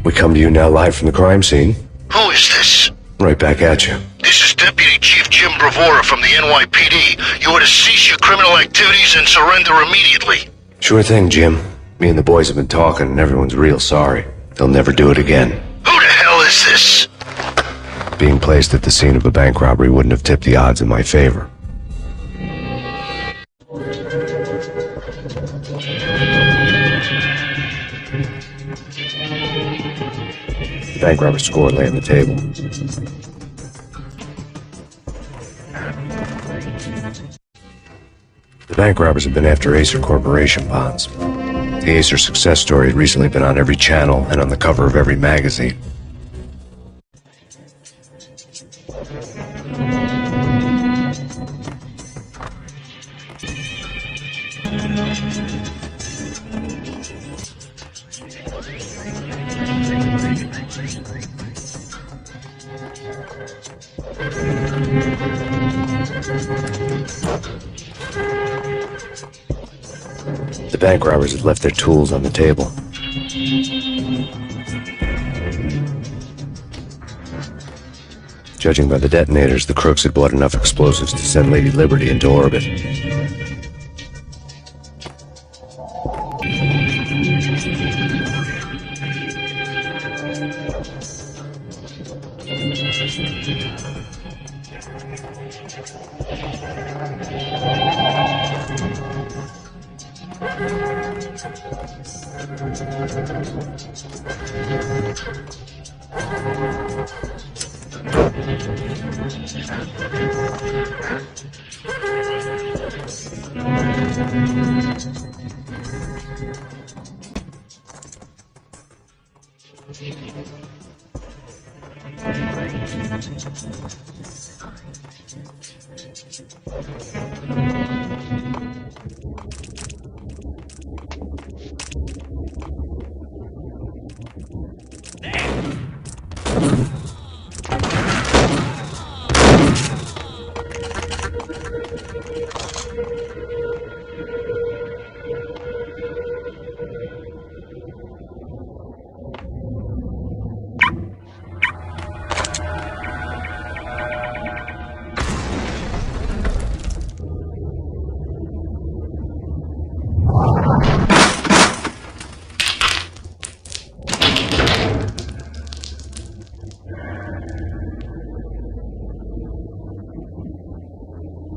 We come to you now live from the crime scene. Who is this? Right back at you. This is Deputy Chief Jim Bravura from the NYPD. You are to cease your criminal activities and surrender immediately. Sure thing, Jim. Me and the boys have been talking and everyone's real sorry. They'll never do it again. Who the hell is this? Being placed at the scene of a bank robbery wouldn't have tipped the odds in my favor. The bank robber's score lay on the table. The bank robbers have been after Acer Corporation bonds. The Acer success story had recently been on every channel and on the cover of every magazine. The bank robbers had left their tools on the table. Judging by the detonators, the crooks had bought enough explosives to send Lady Liberty into orbit.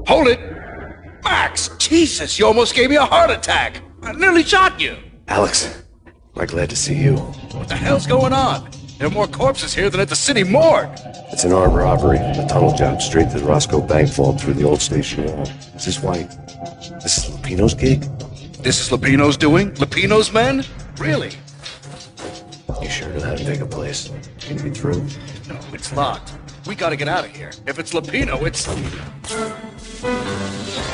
Hold it! Max! Jesus, you almost gave me a heart attack! I nearly shot you! Alex, am I glad to see you. What the hell's going on? There are more corpses here than at the city morgue! It's an armed robbery. A tunnel jump straight to the Roscoe Bank vault through the old station wall. Is this why? This is Lupino's gig? This is Lupino's doing? Lupino's men? Really? You sure know how to take a place? Can you get through? No, it's locked. We gotta get out of here. If it's Lupino, it's...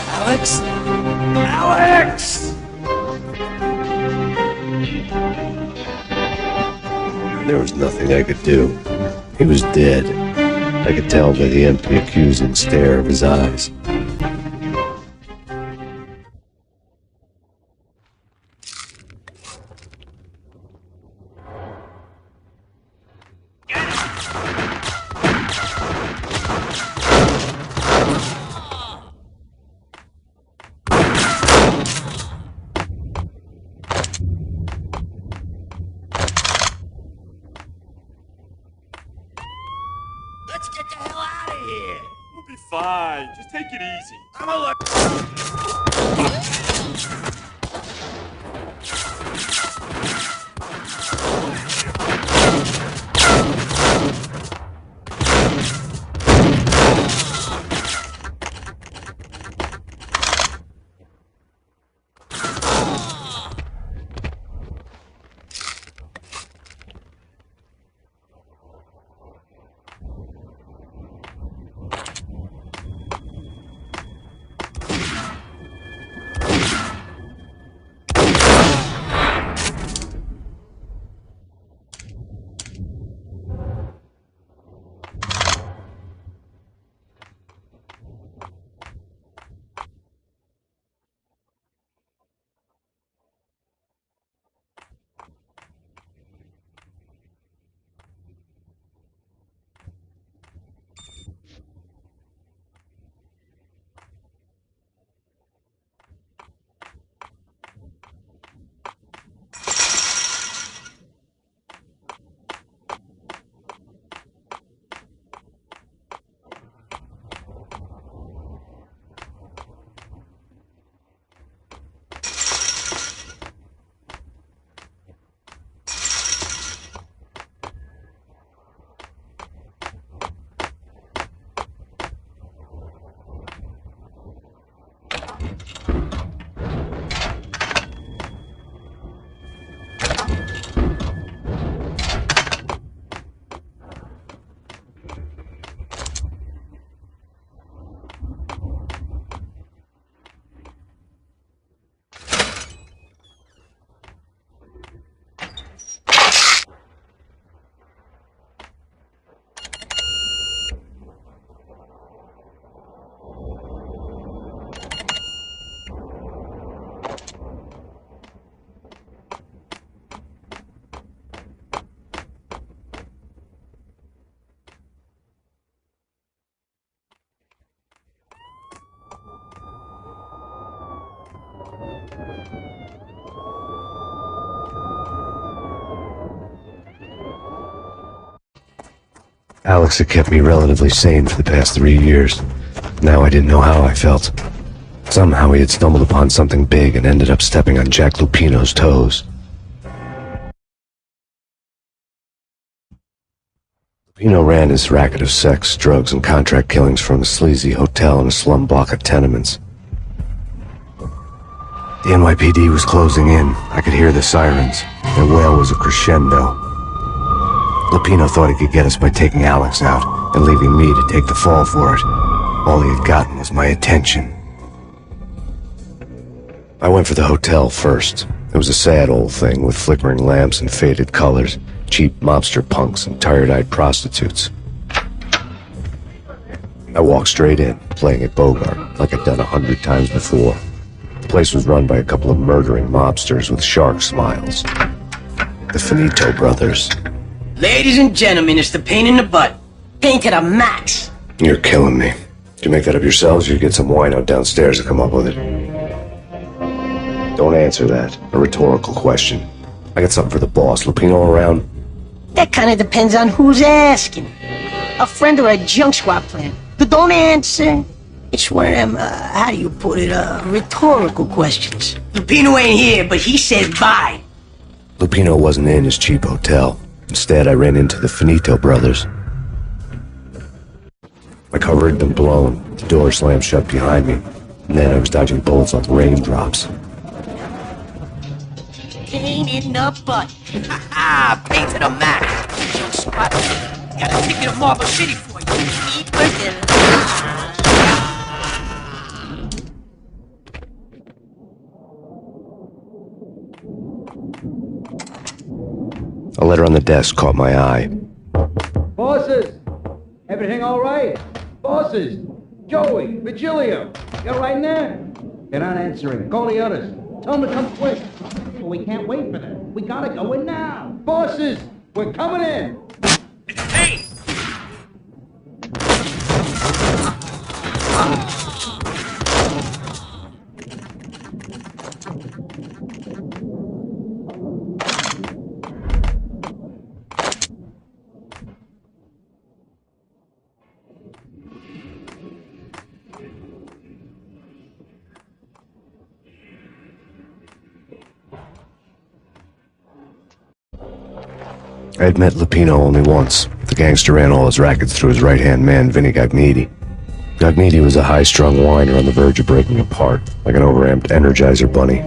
Alex? Alex! There was nothing I could do. He was dead. I could tell by the empty, accusing stare of his eyes. Let's get the hell out of here! We'll be fine. Just take it easy. I'm alert! Alex had kept me relatively sane for the past 3 years. Now I didn't know how I felt. Somehow he had stumbled upon something big and ended up stepping on Jack Lupino's toes. Lupino ran his racket of sex, drugs, and contract killings from a sleazy hotel in a slum block of tenements. The NYPD was closing in. I could hear the sirens. Their wail was a crescendo. Lupino thought he could get us by taking Alex out and leaving me to take the fall for it. All he had gotten was my attention. I went for the hotel first. It was a sad old thing with flickering lamps and faded colors, cheap mobster punks and tired-eyed prostitutes. I walked straight in, playing at Bogart, like I'd done 100 times before. The place was run by a couple of murdering mobsters with shark smiles. The Finito brothers. Ladies and gentlemen, it's the pain in the butt. Pain to the max. You're killing me. Did you make that up yourselves, or you get some wino downstairs to come up with it? Don't answer that. A rhetorical question. I got something for the boss. Lupino around? That kind of depends on who's asking. A friend or a junk squad plan. But don't answer. It's one of them, how do you put it, rhetorical questions. Lupino ain't here, but he said bye. Lupino wasn't in his cheap hotel. Instead, I ran into the Finito brothers. My cover had been blown. The door slammed shut behind me. And then I was dodging bullets like raindrops. Pain in the butt. Ha ha! Pain to the max. Junk squad. Got a ticket to Marble City for you. Eat with A letter on the desk caught my eye. Bosses! Everything all right? Bosses! Joey, Virgilio, you all right in there? They're not answering. Call the others. Tell them to come quick. We can't wait for them. We gotta go in now. Bosses! We're coming in! Hey! I had met Lupino only once. The gangster ran all his rackets through his right-hand man, Vinny Gagniti. Gagniti was a high-strung whiner on the verge of breaking apart, like an overamped Energizer bunny.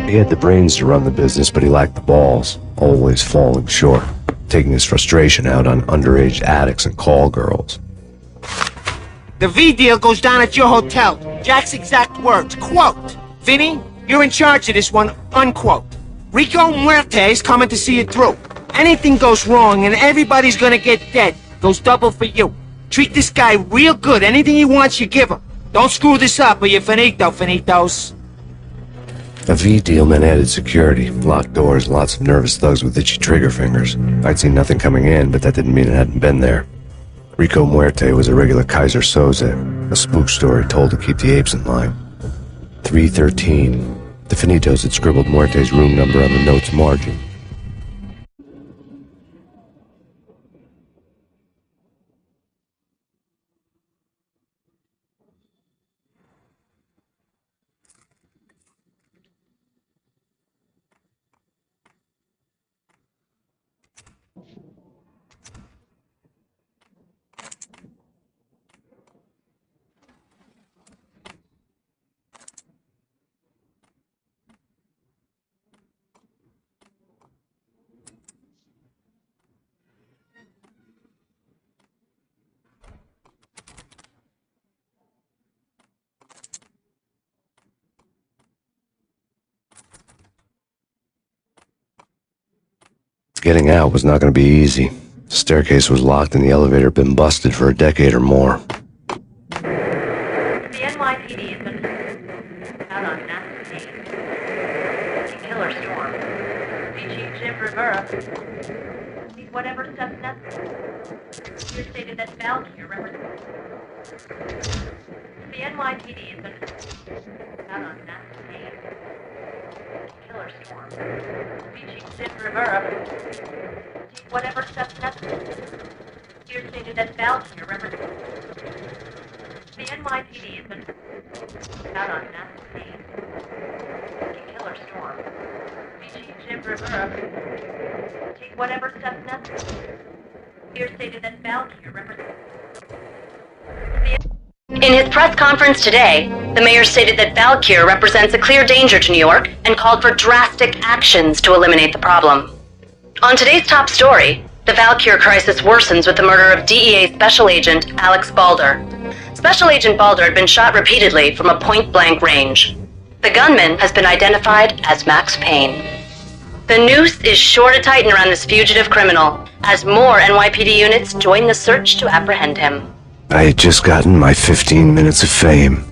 He had the brains to run the business, but he lacked the balls, always falling short, taking his frustration out on underage addicts and call girls. The V deal goes down at your hotel. Jack's exact words, quote, Vinny, you're in charge of this one, unquote. Rico Muerte's coming to see it through. Anything goes wrong and everybody's gonna get dead. Goes double for you. Treat this guy real good. Anything he wants, you give him. Don't screw this up or you're finito, finitos. A V deal meant added security, locked doors, lots of nervous thugs with itchy trigger fingers. I'd seen nothing coming in, but that didn't mean it hadn't been there. Rico Muerte was a regular Kaiser Soze, a spook story told to keep the apes in line. 313. The Finitos had scribbled Muerte's room number on the note's margin. Getting out was not going to be easy. The staircase was locked and the elevator had been busted for a decade or more. The NYPD has been out on mass Payne. Killer storm. Chief Jim Rivera. Need whatever steps necessary. You stated that Val here represents. The NYPD has been out on mass Payne. Killer storm. Chief Jim Rivera. Need whatever steps necessary. stated that Valkyr represents... The NYPD has been out on massive Payne. Killer storm. VG Jim Rivera. Take whatever steps necessary. Here stated that Valkyr represents... In his press conference today, the mayor stated that Valkyr represents a clear danger to New York and called for drastic actions to eliminate the problem. On today's top story, the Valkyr crisis worsens with the murder of DEA Special Agent Alex Balder. Special Agent Balder had been shot repeatedly from a point-blank range. The gunman has been identified as Max Payne. The noose is sure to tighten around this fugitive criminal as more NYPD units join the search to apprehend him. I had just gotten my 15 minutes of fame.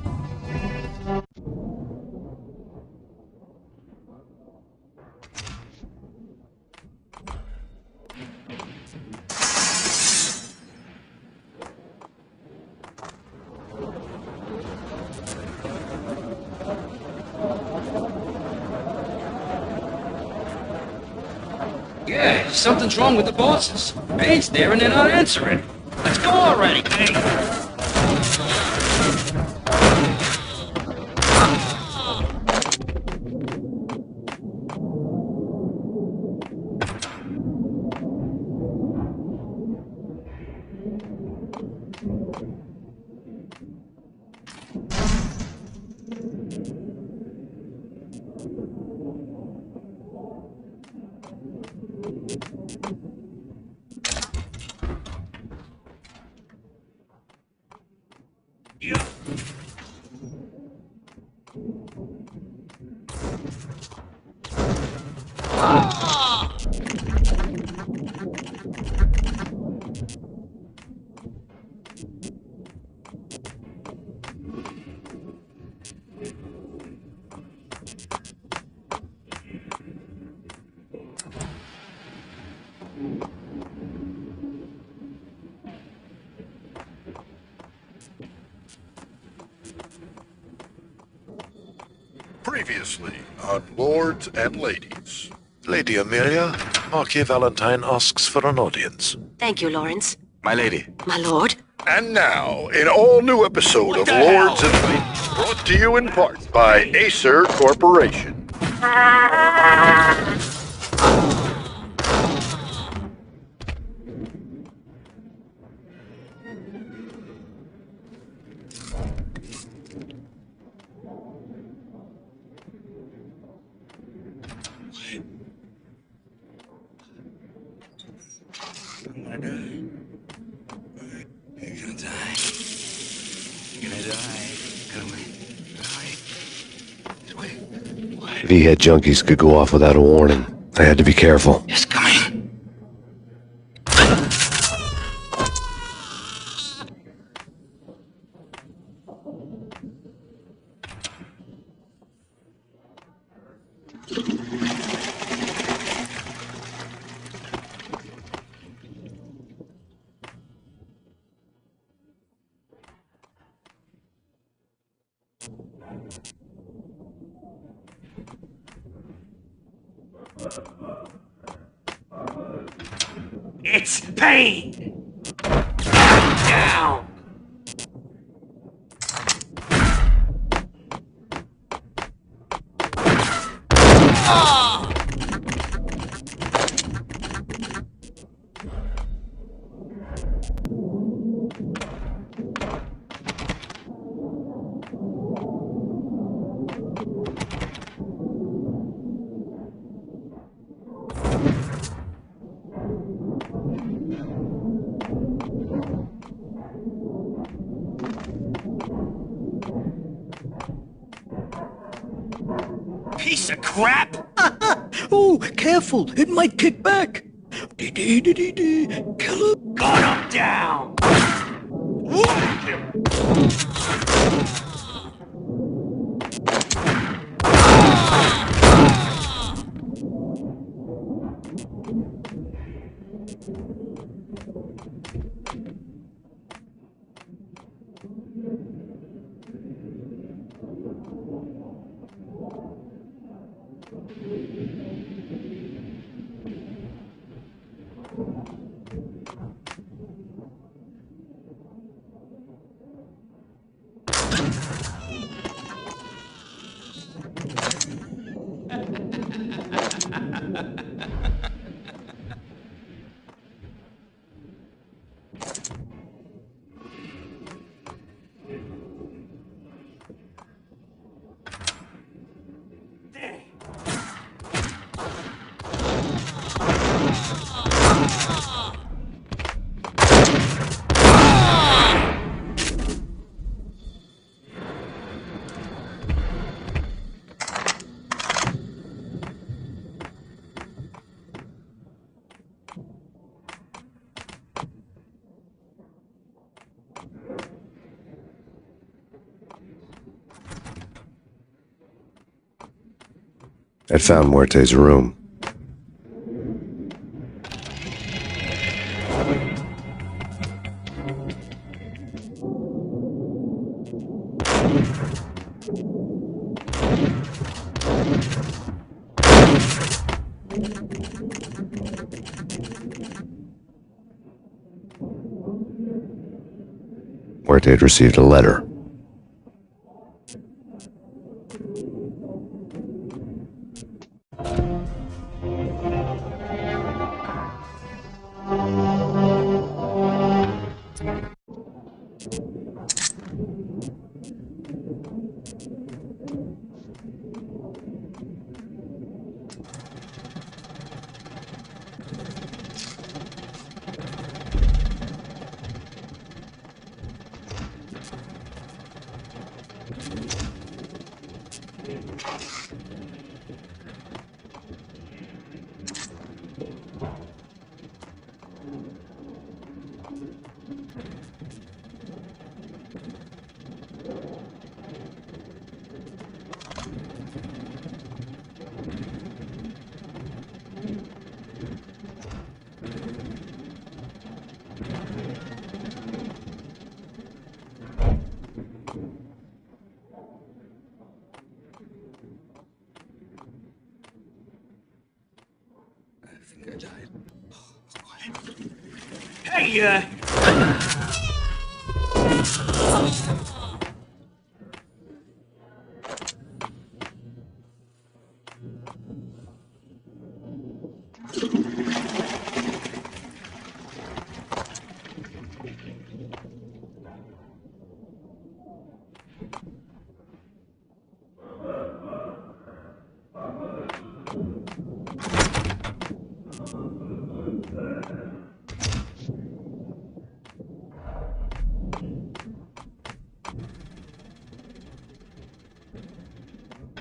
Yeah, something's wrong with the bosses. Payne's there and they're not answering. Let's go already, Payne. Previously on Lords and Ladies. Lady Amelia, Marquis Valentine asks for an audience. Thank you, Lawrence. My lady. My lord. And now, an all-new episode of Lords and Ladies, brought to you in part by Acer Corporation. V-head junkies could go off without a warning. I had to be careful. Just coming. It's Payne! Down! Piece of crap! Oh, careful, it might kick back. Killer. Gun him down! I'd found Muerte's room. Muerte had received a letter. Hey,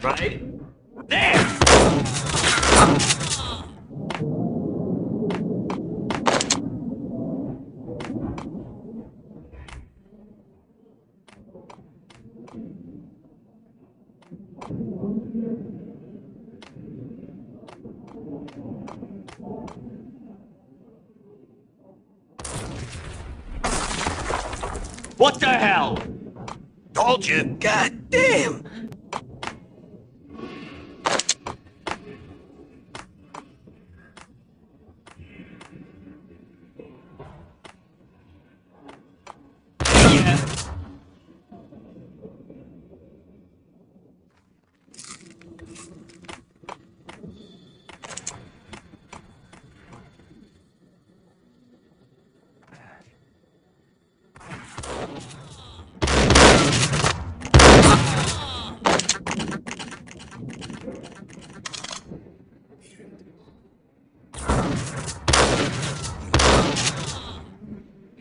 right there. What the hell? Told you. God damn.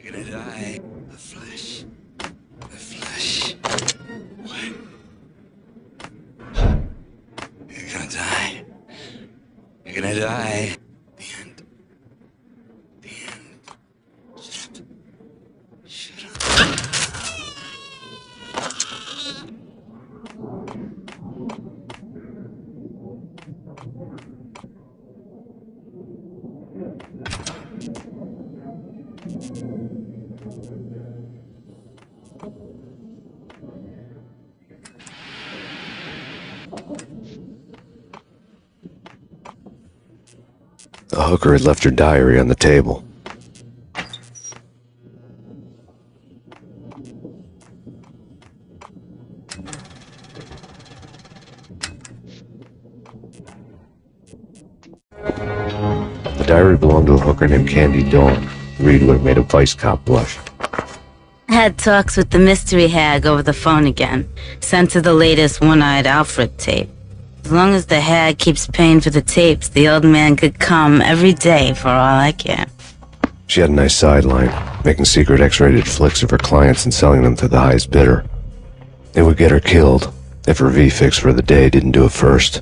You're gonna die. The flesh. The flesh. What? You're gonna die. You're gonna die. The end. The end. Shut up. Shut up. The hooker had left her diary on the table. The diary belonged to a hooker named Candy Dawn. Reed would have made a vice cop blush. Had talks with the mystery hag over the phone again. Sent her the latest one-eyed Alfred tape. As long as the hag keeps paying for the tapes, the old man could come every day for all I care. She had a nice sideline, making secret X-rated flicks of her clients and selling them to the highest bidder. It would get her killed if her V-fix for the day didn't do it first.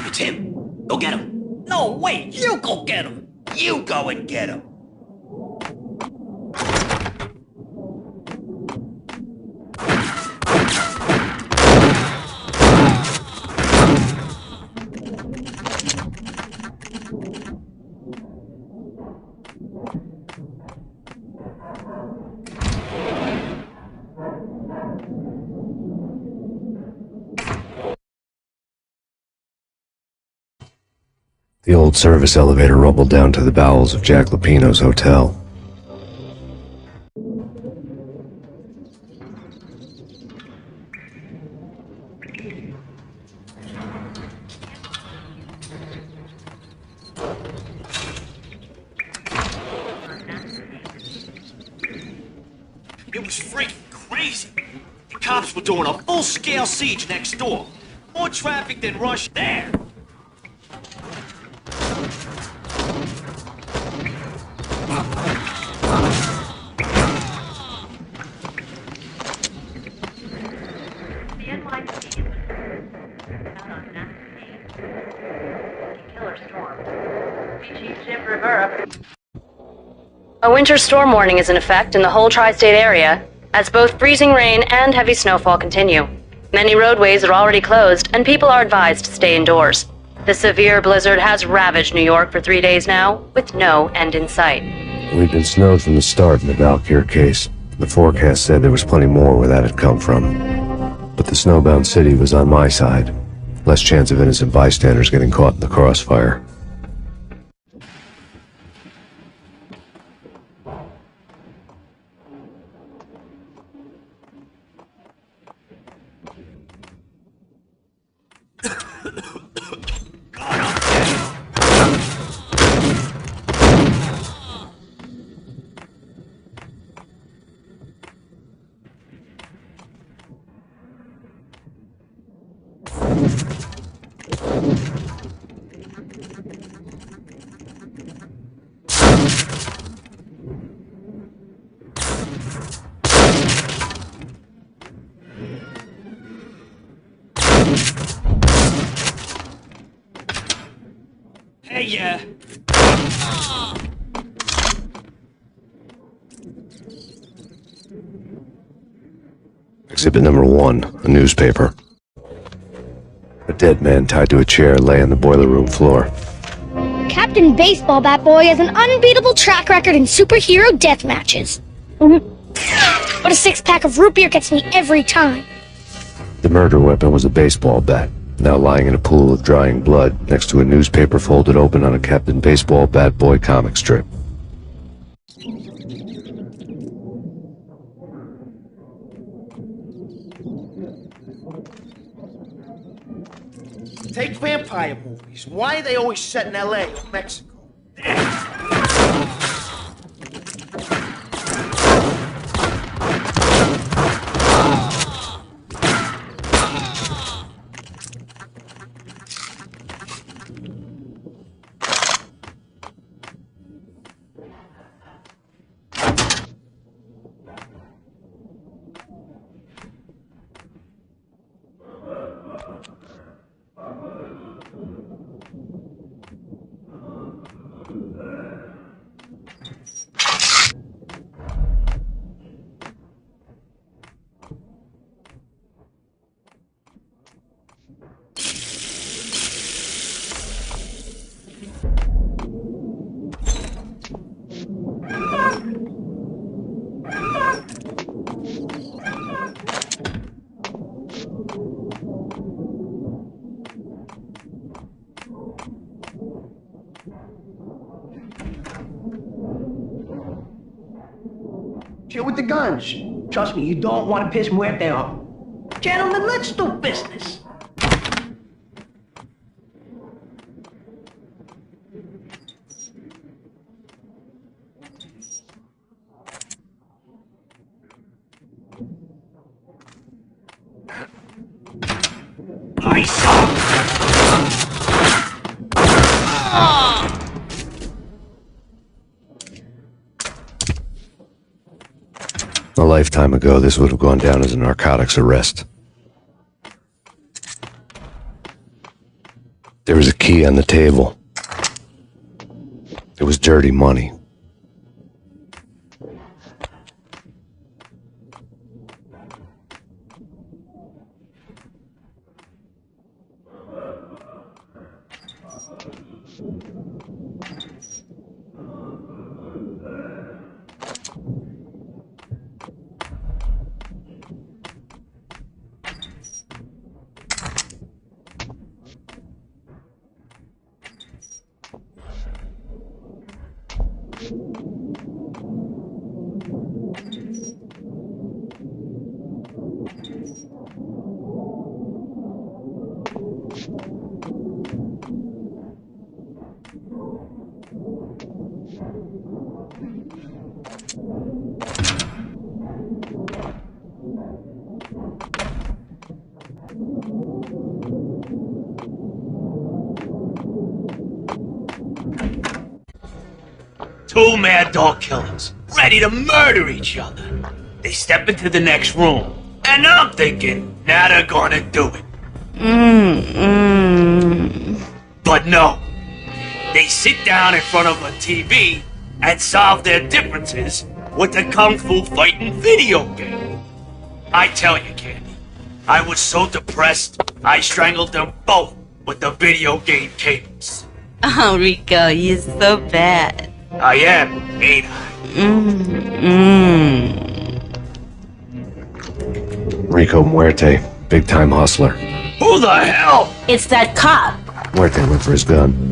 It's him. Go get him. No, wait. You go get him. You go and get him. The old service elevator rumbled down to the bowels of Jack Lupino's hotel. It was freaking crazy. The cops were doing a full-scale siege next door. More traffic than rush there. The NYPD out on Payne. Killer storm. Chief Jim Rivera. A winter storm warning is in effect in the whole tri-state area, as both freezing rain and heavy snowfall continue. Many roadways are already closed, and people are advised to stay indoors. The severe blizzard has ravaged New York for 3 days now, with no end in sight. We'd been snowed from the start in the Valkyr case. The forecast said there was plenty more where that had come from. But the snowbound city was on my side. Less chance of innocent bystanders getting caught in the crossfire. Hey, Exhibit number 1, a newspaper. A dead man tied to a chair lay on the boiler room floor. Captain Baseball Bat Boy has an unbeatable track record in superhero death matches. But a 6-pack of root beer gets me every time. The murder weapon was a baseball bat, now lying in a pool of drying blood next to a newspaper folded open on a Captain Baseball Bat Boy comic strip. Take vampire movies. Why are they always set in LA or Mexico? Chill with the guns. Trust me, you don't want to piss Muerte off. Gentlemen, let's do business. A lifetime ago, this would have gone down as a narcotics arrest. There was a key on the table. It was dirty money. Two mad dog killers, ready to murder each other. They step into the next room, and I'm thinking, now they're gonna do it. But no. They sit down in front of a TV and solve their differences with a kung fu fighting video game. I tell you, Candy, I was so depressed, I strangled them both with the video game cables. Oh, Rico, you're so bad. I am, ain't I? Rico Muerte, big-time hustler. Who the hell? It's that cop. Muerte went for his gun.